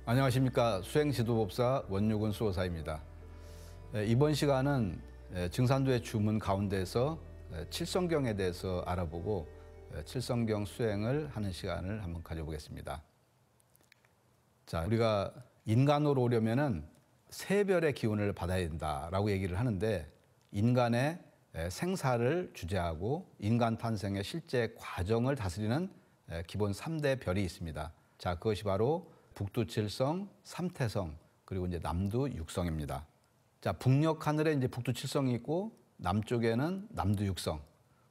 안녕하십니까. 수행지도법사 원유근 수호사입니다. 이번 시간은 증산도의 주문 가운데서 칠성경에 대해서 알아보고 칠성경 수행을 하는 시간을 한번 가져보겠습니다. 자, 우리가 인간으로 오려면은 세 별의 기운을 받아야 된다라고 얘기를 하는데, 인간의 생사를 주재하고 인간 탄생의 실제 과정을 다스리는 기본 3대 별이 있습니다. 자, 그것이 바로 북두칠성, 삼태성, 그리고 이제 남두육성입니다. 자, 북녘 하늘에 이제 북두칠성이 있고 남쪽에는 남두육성,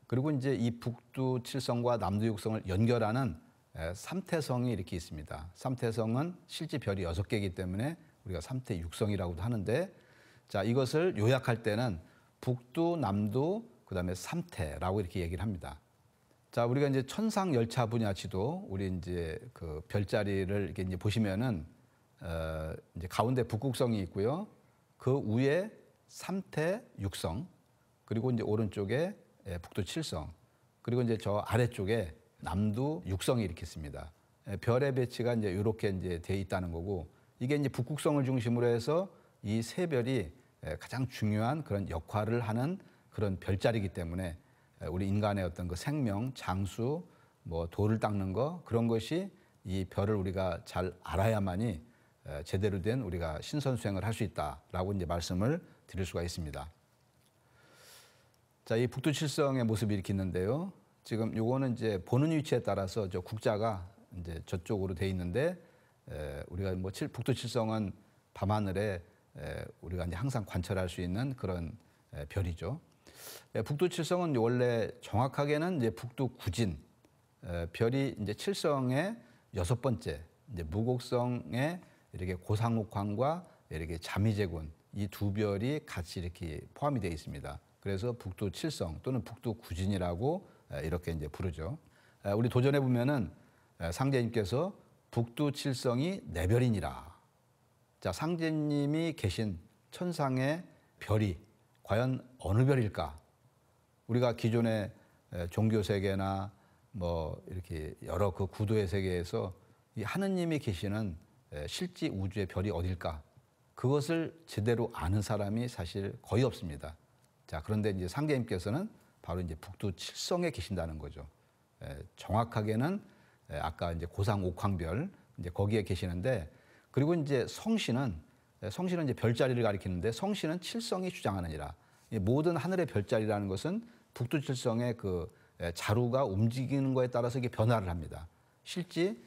그리고 이제 이 북두칠성과 남두육성을 연결하는 삼태성이 이렇게 있습니다. 삼태성은 실제 별이 6개이기 때문에 우리가 삼태육성이라고도 하는데, 자, 이것을 요약할 때는 북두, 남두, 그다음에 삼태라고 이렇게 얘기를 합니다. 자, 우리가 이제 천상 열차 분야 지도, 우리 이제 그 별자리를 이렇게 이제 보시면은 이제 가운데 북극성이 있고요. 그 위에 삼태육성, 그리고 이제 오른쪽에 북두칠성, 그리고 이제 저 아래쪽에 남두육성이 이렇게 있습니다. 별의 배치가 이제 이렇게 이제 돼 있다는 거고, 이게 이제 북극성을 중심으로 해서 이 세 별이 가장 중요한 그런 역할을 하는 그런 별자리이기 때문에 우리 인간의 어떤 그 생명, 장수, 뭐 돌을 닦는 거, 그런 것이 이 별을 우리가 잘 알아야만이 제대로 된 우리가 신선 수행을 할 수 있다라고 이제 말씀을 드릴 수가 있습니다. 자, 이 북두칠성의 모습이 이렇게 있는데요. 지금 요거는 이제 보는 위치에 따라서 저 국자가 이제 저쪽으로 돼 있는데, 우리가 뭐 북두칠성은 밤하늘에 우리가 이제 항상 관찰할 수 있는 그런 별이죠. 북두칠성은 원래 정확하게는 이제 북두구진, 별이 이제 칠성의 6번째, 이제 무곡성의 이렇게 고상옥황과 이렇게 자미제군, 이 두 별이 같이 이렇게 포함이 되어 있습니다. 그래서 북두칠성 또는 북두구진이라고 이렇게 이제 부르죠. 우리 도전해 보면은 상제님께서 북두칠성이 네 별이니라. 자, 상제님이 계신 천상의 별이 과연 어느 별일까? 우리가 기존의 종교 세계나 뭐 이렇게 여러 그 구도의 세계에서 이 하느님이 계시는 실제 우주의 별이 어딜까? 그것을 제대로 아는 사람이 사실 거의 없습니다. 자, 그런데 이제 상제님께서는 바로 이제 북두칠성에 계신다는 거죠. 정확하게는 아까 이제 고상옥황별, 이제 거기에 계시는데, 그리고 이제 성신은 이제 별자리를 가리키는데, 성신은 칠성이 주장하느니라. 모든 하늘의 별자리라는 것은 북두칠성의 그 자루가 움직이는 것에 따라서 이게 변화를 합니다. 실제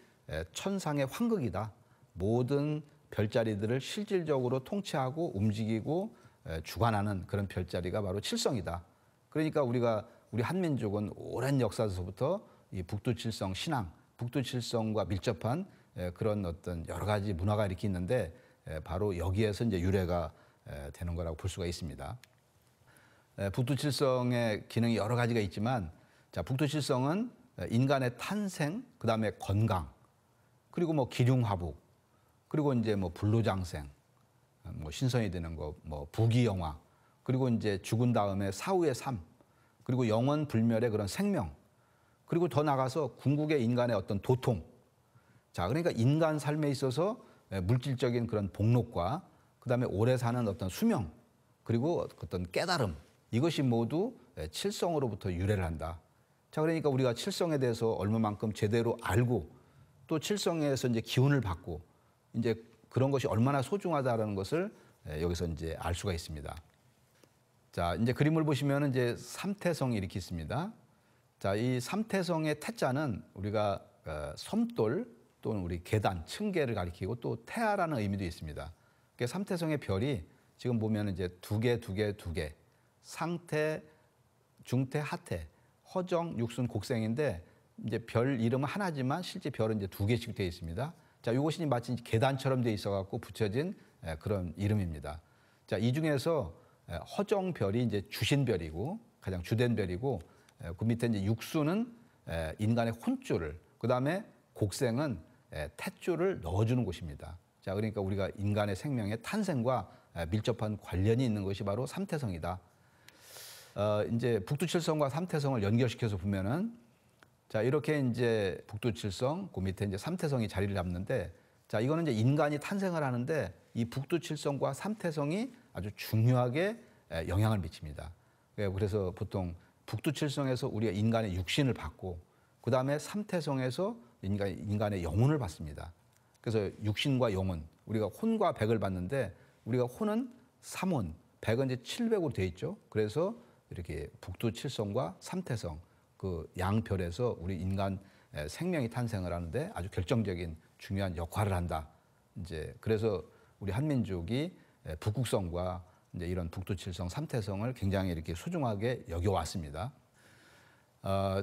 천상의 황극이다. 모든 별자리들을 실질적으로 통치하고 움직이고 주관하는 그런 별자리가 바로 칠성이다. 그러니까 우리 한민족은 오랜 역사에서부터 이 북두칠성 신앙, 북두칠성과 밀접한 그런 어떤 여러 가지 문화가 이렇게 있는데, 바로 여기에서 이제 유래가 되는 거라고 볼 수가 있습니다. 북두칠성의 기능이 여러 가지가 있지만, 자, 북두칠성은 인간의 탄생, 그 다음에 건강, 그리고 뭐 기륭화복, 그리고 이제 뭐 불로장생, 뭐 신선이 되는 거, 뭐 부귀영화, 그리고 이제 죽은 다음에 사후의 삶, 그리고 영원 불멸의 그런 생명, 그리고 더 나가서 궁극의 인간의 어떤 도통. 자, 그러니까 인간 삶에 있어서 물질적인 그런 복록과 그다음에 오래 사는 어떤 수명, 그리고 어떤 깨달음, 이것이 모두 칠성으로부터 유래를 한다. 자, 그러니까 우리가 칠성에 대해서 얼마만큼 제대로 알고, 또 칠성에서 이제 기운을 받고, 이제 그런 것이 얼마나 소중하다라는 것을 여기서 이제 알 수가 있습니다. 자, 이제 그림을 보시면 이제 삼태성이 이렇게 있습니다. 자, 이 삼태성의 태자는 우리가 섬돌 또는 우리 계단, 층계를 가리키고, 또 태아라는 의미도 있습니다. 그러니까 삼태성의 별이 지금 보면 이제 두 개, 상태, 중태, 하태, 허정, 육순, 곡생인데, 이제 별 이름은 하나지만 실제 별은 이제 2개씩 되어 있습니다. 자, 이것이 마치 계단처럼 되어 있어 갖고 붙여진 그런 이름입니다. 자, 이 중에서 허정별이 이제 주신별이고 가장 주된 별이고, 그 밑에 이제 육수는 인간의 혼줄을, 그 다음에 곡생은 탯줄을 넣어주는 곳입니다. 자, 그러니까 우리가 인간의 생명의 탄생과 밀접한 관련이 있는 것이 바로 삼태성이다. 이제 북두칠성과 삼태성을 연결시켜서 보면은, 자, 이렇게 이제 북두칠성, 그 밑에 이제 삼태성이 자리를 잡는데, 자, 이거는 이제 인간이 탄생을 하는데 이 북두칠성과 삼태성이 아주 중요하게 영향을 미칩니다. 그래서 보통 북두칠성에서 우리가 인간의 육신을 받고 그 다음에 삼태성에서 인간의 영혼을 받습니다. 그래서 육신과 영혼, 우리가 혼과 백을 받는데 우리가 혼은 3혼, 백은 이제 700으로 되어 있죠. 그래서 이렇게 북두칠성과 삼태성 그 양별에서 우리 인간 생명이 탄생을 하는데 아주 결정적인 중요한 역할을 한다. 이제 그래서 우리 한민족이 북극성과 이제 이런 북두칠성, 삼태성을 굉장히 이렇게 소중하게 여겨왔습니다.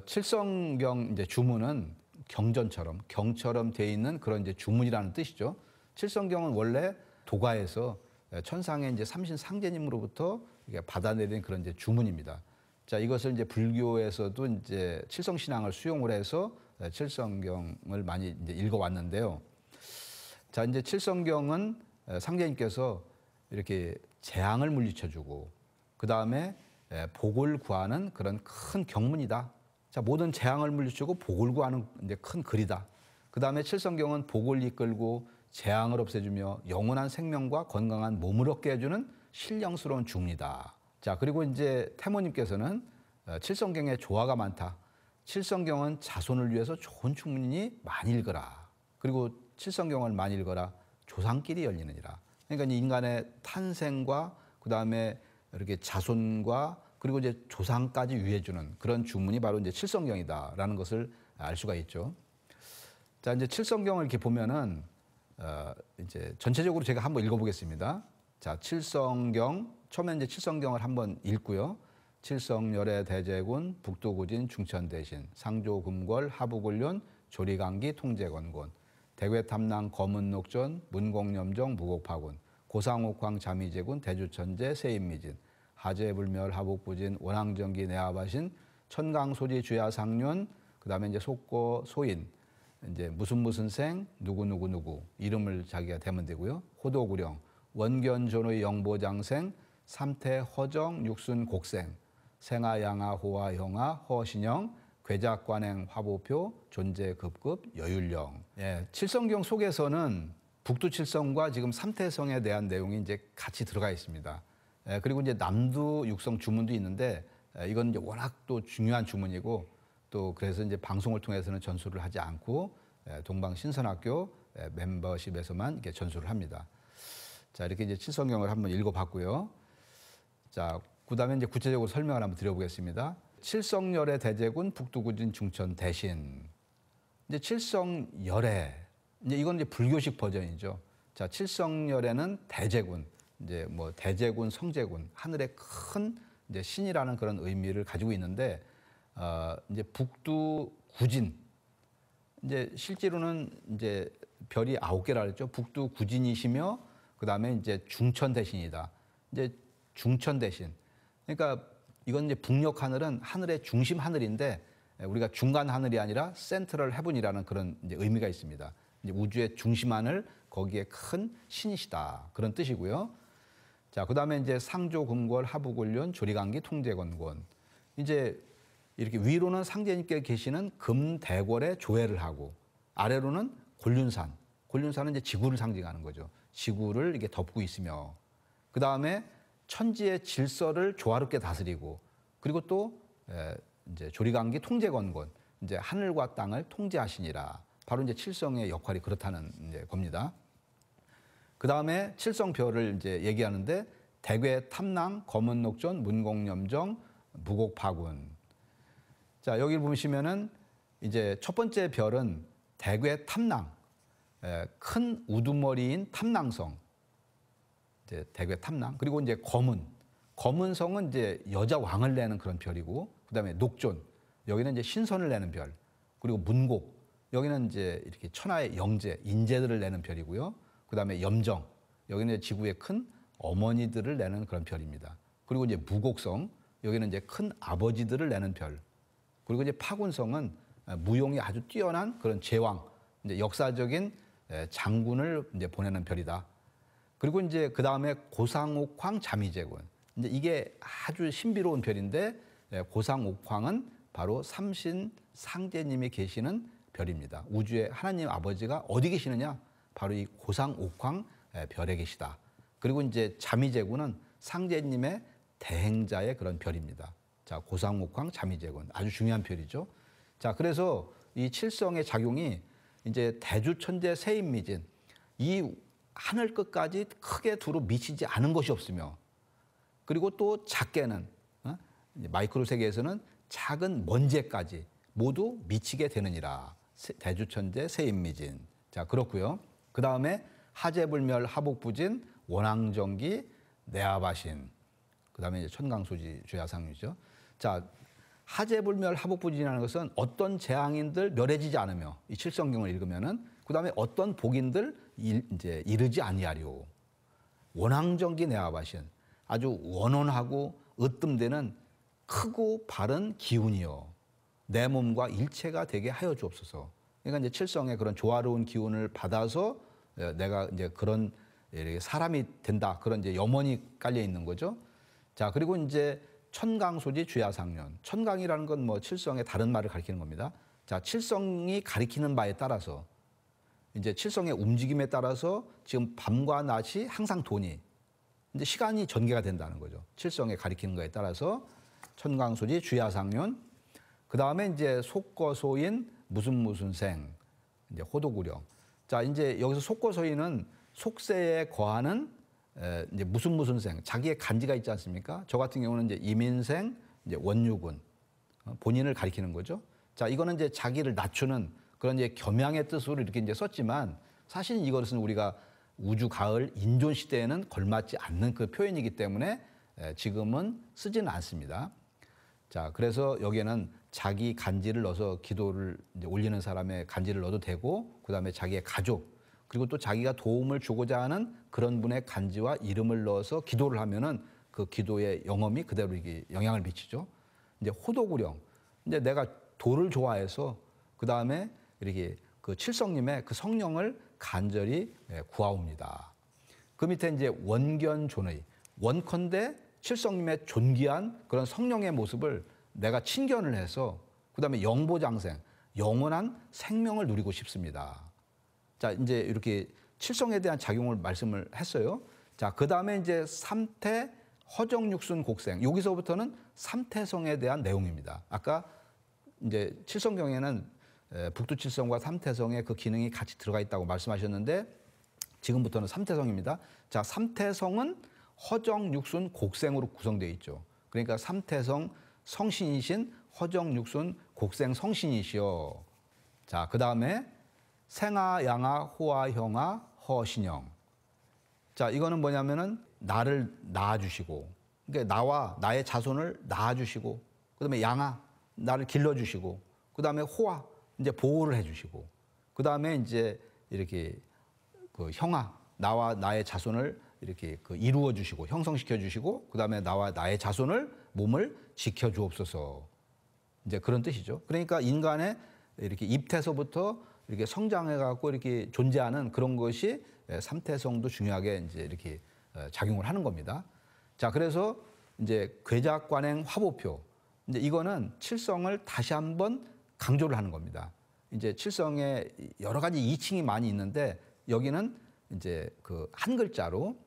칠성경 이제 주문은 경전처럼 경처럼 되어 있는 그런 이제 주문이라는 뜻이죠. 칠성경은 원래 도가에서 천상의 이제 삼신 상제님으로부터 받아내린 그런 이제 주문입니다. 자, 이것을 이제 불교에서도 이제 칠성 신앙을 수용을 해서 칠성경을 많이 이제 읽어왔는데요. 자, 이제 칠성경은 상제님께서 이렇게 재앙을 물리쳐주고 그 다음에 복을 구하는 그런 큰 경문이다. 자, 모든 재앙을 물리치고 복을 구하는 이제 큰 글이다. 그 다음에 칠성경은 복을 이끌고 재앙을 없애주며 영원한 생명과 건강한 몸을 얻게 해주는 신령스러운 중리다. 자, 그리고 이제 태모님께서는 칠성경에 조화가 많다. 칠성경은 자손을 위해서 좋은 충문이 많이 읽어라. 그리고 칠성경을 많이 읽어라. 조상끼리 열리느니라. 그러니까 인간의 탄생과 그 다음에 이렇게 자손과 그리고 이제 조상까지 위해주는 그런 주문이 바로 이제 칠성경이다라는 것을 알 수가 있죠. 자, 이제 칠성경을 이렇게 보면은 이제 전체적으로 제가 한번 읽어보겠습니다. 자, 칠성경 처음에 이제 칠성경을 한번 읽고요. 칠성열애 대제군 북두구진 중천대신 상조금궐 하부군륜 조리강기 통제건곤 대괴탐낭 검은녹전 문공염정 무곡파군 고상옥황 자미제군 대주천제 세인미진 하재불멸 하북부진 원앙정기 내하바신 천강소지 주야상륜 그다음에 이제 속고 소인 이제 무슨 생 누구 이름을 자기가 대면 되고요. 호도구령 원견존의 영보장생 삼태 허정 육순 곡생 생아양아 호아 형아 허신영 괴작관행 화보표 존재급급 여율령. 예, 칠성경 속에서는 북두칠성과 지금 삼태성에 대한 내용이 이제 같이 들어가 있습니다. 예, 그리고 이제 남두 육성 주문도 있는데 이건 이제 워낙 또 중요한 주문이고 또 그래서 이제 방송을 통해서는 전수를 하지 않고 동방신선학교 멤버십에서만 이렇게 전수를 합니다. 자, 이렇게 이제 칠성경을 한번 읽어봤고요. 자, 그다음에 이제 구체적으로 설명을 한번 드려보겠습니다. 칠성열애 대제군 북두구진 중천 대신 이제 칠성열애 이제 이건 이제 불교식 버전이죠. 자, 칠성열애는 대제군 이제 뭐 대제군 성제군 하늘의 큰 이제 신이라는 그런 의미를 가지고 있는데 이제 북두구진 이제 실제로는 이제 별이 9개라 그랬죠. 북두구진이시며 그다음에 이제 중천대신이다. 이제 중천대신. 그러니까 이건 이제 북녘 하늘은 하늘의 중심 하늘인데 우리가 중간 하늘이 아니라 센트럴 헤븐이라는 그런 이제 의미가 있습니다. 이제 우주의 중심 하늘 거기에 큰 신이시다 그런 뜻이고요. 자, 그다음에 이제 상조금궐 하부군륜 조리강기 통제건곤 이제 이렇게 위로는 상제님께 계시는 금대궐에 조회를 하고 아래로는 곤륜산은 이제 지구를 상징하는 거죠. 지구를 이렇게 덮고 있으며 그 다음에 천지의 질서를 조화롭게 다스리고 그리고 또 이제 조리강기 통제건곤 이제 하늘과 땅을 통제하시니라. 바로 이제 칠성의 역할이 그렇다는 이제 겁니다. 그 다음에 칠성별을 이제 얘기하는데 대괴탐낭 검은녹전 문공염정 무곡파군. 자, 여기 보시면은 이제 첫 번째 별은 대괴탐낭 큰 우두머리인 탐낭성. 이제 대괴탐낭 그리고 이제 검은성은 이제 여자 왕을 내는 그런 별이고 그다음에 녹존 여기는 이제 신선을 내는 별 그리고 문곡 여기는 이제 이렇게 천하의 영재 인재들을 내는 별이고요 그다음에 염정 여기는 이제 지구의 큰 어머니들을 내는 그런 별입니다. 그리고 이제 무곡성 여기는 이제 큰 아버지들을 내는 별 그리고 이제 파군성은 무용이 아주 뛰어난 그런 제왕 이제 역사적인 장군을 이제 보내는 별이다. 그리고 이제 그 다음에 고상옥황 자미제군. 이제 이게 아주 신비로운 별인데 고상옥황은 바로 삼신 상제님이 계시는 별입니다. 우주의 하나님 아버지가 어디 계시느냐? 바로 이 고상옥황 별에 계시다. 그리고 이제 자미제군은 상제님의 대행자의 그런 별입니다. 자, 고상옥황 자미제군 아주 중요한 별이죠. 자, 그래서 이 칠성의 작용이 이제 대주천재 세인미진 이 하늘 끝까지 크게 두루 미치지 않은 것이 없으며 그리고 또 작게는 마이크로 세계에서는 작은 먼지까지 모두 미치게 되느니라. 대주천재 세인미진. 자, 그렇고요. 그 다음에 하재불멸 하복부진 원앙정기 내아바신. 그 다음에 이제 천강소지 주야상류죠. 자, 하재불멸 하복부진이라는 것은 어떤 재앙인들 멸해지지 않으며 이 칠성경을 읽으면은 그 다음에 어떤 복인들 이제 이르지 아니하리오. 원앙정기 내아바신. 아주 원원하고 으뜸되는 크고 바른 기운이요. 내 몸과 일체가 되게 하여 주옵소서. 그러니까 이제 칠성의 그런 조화로운 기운을 받아서 내가 이제 그런 사람이 된다. 그런 이제 염원이 깔려 있는 거죠. 자, 그리고 이제 천강소지 주야상련. 천강이라는 건 뭐 칠성의 다른 말을 가리키는 겁니다. 자, 칠성이 가리키는 바에 따라서 이제 칠성의 움직임에 따라서 지금 밤과 낮이 항상 돈이 이제 시간이 전개가 된다는 거죠. 칠성에 가리키는 거에 따라서 천강소지 주야상련. 그 다음에 이제 속거소인 무슨 생 이제 호도구령. 자, 이제 여기서 속거소인은 속세에 거하는 이제 무슨 생 자기의 간지가 있지 않습니까? 저 같은 경우는 이제 이민생 이제 원유군 본인을 가리키는 거죠. 자, 이거는 이제 자기를 낮추는 그런 이제 겸양의 뜻으로 이렇게 이제 썼지만 사실 이것은 우리가 우주 가을 인존 시대에는 걸맞지 않는 그 표현이기 때문에 지금은 쓰지는 않습니다. 자, 그래서 여기에는 자기 간지를 넣어서 기도를 이제 올리는 사람의 간지를 넣어도 되고, 그 다음에 자기의 가족, 그리고 또 자기가 도움을 주고자 하는 그런 분의 간지와 이름을 넣어서 기도를 하면은 그 기도의 영험이 그대로 이게 영향을 미치죠. 이제 호도구령, 이제 내가 도를 좋아해서 그 다음에 이렇게 그 칠성님의 그 성령을 간절히 구하옵니다. 그 밑에 이제 원견존의, 원컨대 칠성님의 존귀한 그런 성령의 모습을 내가 친견을 해서 그 다음에 영보장생, 영원한 생명을 누리고 싶습니다. 자, 이제 이렇게 칠성에 대한 작용을 말씀을 했어요. 자, 그 다음에 이제 삼태 허정육순 곡생. 여기서부터는 삼태성에 대한 내용입니다. 아까 이제 칠성경에는 북두칠성과 삼태성의 그 기능이 같이 들어가 있다고 말씀하셨는데 지금부터는 삼태성입니다. 자, 삼태성은 허정육순 곡생으로 구성되어 있죠. 그러니까 삼태성 성신이신 허정육순 곡생 성신이시여. 자, 그 다음에 생아, 양아, 호아, 형아, 허신영. 자, 이거는 뭐냐면은 나를 낳아주시고, 그러니까 나와 나의 자손을 낳아주시고, 그 다음에 양아, 나를 길러주시고, 그 다음에 호아, 이제 보호를 해주시고, 그 다음에 이제 이렇게 그 형아, 나와 나의 자손을 이렇게 그 이루어 주시고, 형성시켜 주시고, 그 다음에 나와 나의 자손을 몸을 지켜 주옵소서. 이제 그런 뜻이죠. 그러니까 인간의 이렇게 입태서부터 이렇게 성장해갖고 이렇게 존재하는 그런 것이 삼태성도 중요하게 이제 이렇게 작용을 하는 겁니다. 자, 그래서 이제 괴작관행 화보표. 이제 이거는 칠성을 다시 한번 강조를 하는 겁니다. 이제 칠성에 여러 가지 이칭이 많이 있는데 여기는 이제 그 한 글자로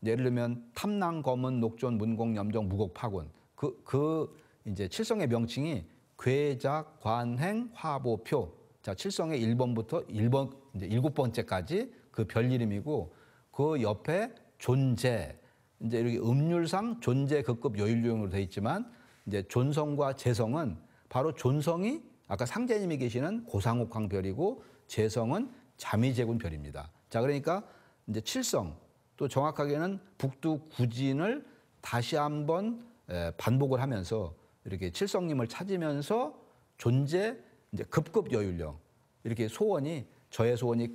예를 들면 탐낭, 검은, 녹존, 문공, 염정, 무곡, 파군. 그 이제 칠성의 명칭이 괴작, 관행, 화보표. 자, 칠성의 1번부터 1번 이제 7번째까지 그 별 이름이고 그 옆에 존재. 이제 이렇게 음률상 존재 극급 여율용으로 되어 있지만 이제 존성과 재성은 바로 존성이 아까 상제님이 계시는 고상옥황 별이고 재성은 자미제군 별입니다. 자, 그러니까 이제 칠성 또 정확하게는 북두 구진을 다시 한번 반복을 하면서 이렇게 칠성님을 찾으면서 존재 이제 급급 여율령 이렇게 소원이 저의 소원이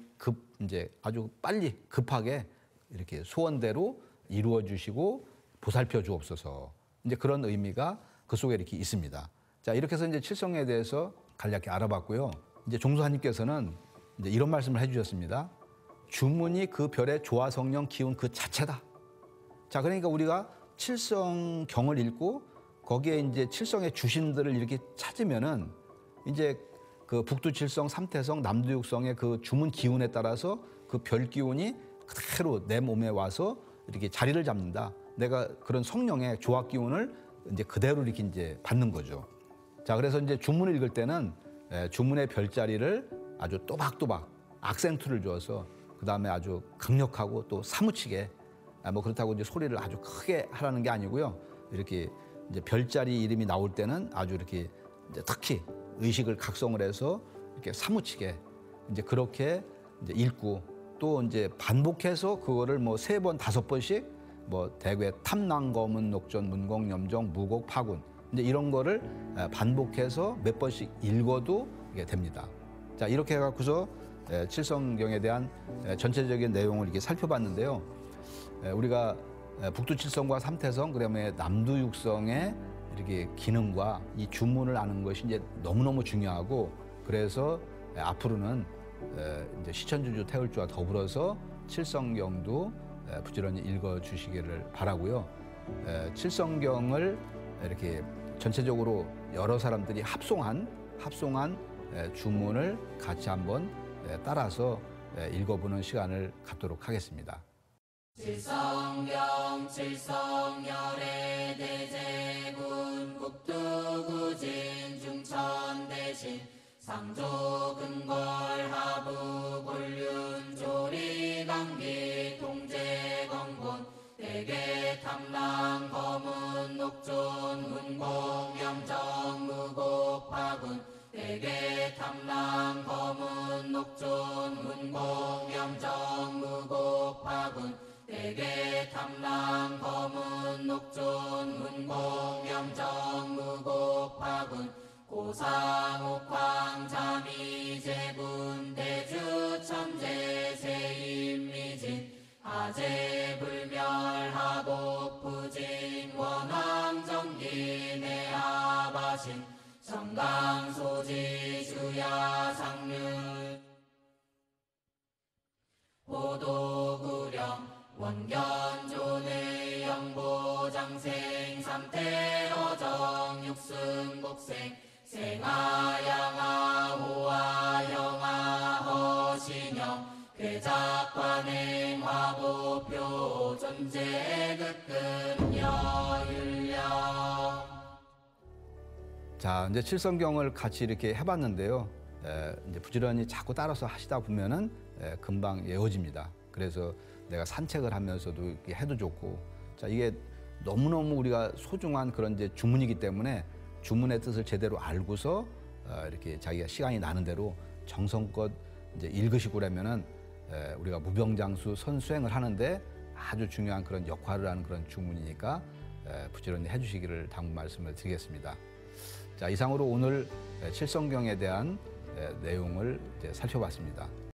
이제 아주 빨리 급하게 이렇게 소원대로 이루어 주시고 보살펴 주옵소서. 이제 그런 의미가 그 속에 이렇게 있습니다. 자, 이렇게 해서 이제 칠성에 대해서 간략히 알아봤고요. 이제 종수하님께서는 이제 이런 말씀을 해주셨습니다. 주문이 그 별의 조화 성령 기운 그 자체다. 자, 그러니까 우리가 칠성경을 읽고 거기에 이제 칠성의 주신들을 이렇게 찾으면은 이제 그 북두칠성, 삼태성, 남두육성의 그 주문 기운에 따라서 그 별 기운이 그대로 내 몸에 와서 이렇게 자리를 잡는다. 내가 그런 성령의 조화 기운을 이제 그대로 이렇게 이제 받는 거죠. 자, 그래서 이제 주문을 읽을 때는 주문의 별자리를 아주 또박또박 악센트를 줘서 그 다음에 아주 강력하고 또 사무치게 뭐 그렇다고 이제 소리를 아주 크게 하라는 게 아니고요. 이렇게 이제 별자리 이름이 나올 때는 아주 이렇게 이제 특히 의식을 각성을 해서 이렇게 사무치게 이제 그렇게 이제 읽고 또 이제 반복해서 그거를 뭐 3번, 5번씩 뭐 대괴 탐낭거문 녹전 문곡 염정 무곡 파군 이제 이런 거를 반복해서 몇 번씩 읽어도 이게 됩니다. 자, 이렇게 해갖고서 칠성경에 대한 전체적인 내용을 이렇게 살펴봤는데요. 우리가 북두칠성과 삼태성, 그다음에 남두육성의 이렇게 기능과 이 주문을 아는 것이 이제 너무너무 중요하고, 그래서 앞으로는 이제 시천주주 태울주와 더불어서 칠성경도 부지런히 읽어주시기를 바라고요. 칠성경을 이렇게 전체적으로 여러 사람들이 합송한 주문을 같이 한번 따라서 읽어보는 시간을 갖도록 하겠습니다. 칠성경 칠성열의 대제군 국두구진 중천대신 상조근걸 하부 곤륜 조리강기 통제건곤 대개탐랑 검은 녹존 문공 염정 무곡파군 대개탐랑 검은 녹존 문공 염정 무곡파군 대개탐랑 검은 녹존 문공 염정 무곡파군 고상옥황 자미제군 대주천재 세임미진 아재불멸하복 부진 원왕정기 내하바신 정강소지 주야상률 보도구령 원견존의 영보장생 삼태어정 육승복생 생아양아 호아영아 허신영 괴작관행 화보표 존재극금 여율령. 자, 이제 칠성경을 같이 이렇게 해봤는데요. 이제 부지런히 자꾸 따라서 하시다 보면은 금방 외워집니다. 그래서 내가 산책을 하면서도 이렇게 해도 좋고, 자, 이게 너무너무 우리가 소중한 그런 이제 주문이기 때문에 주문의 뜻을 제대로 알고서 이렇게 자기가 시간이 나는 대로 정성껏 이제 읽으시고 그러면은 우리가 무병장수 선수행을 하는데 아주 중요한 그런 역할을 하는 그런 주문이니까 부지런히 해주시기를 당부 말씀을 드리겠습니다. 자, 이상으로 오늘 칠성경에 대한 내용을 이제 살펴봤습니다.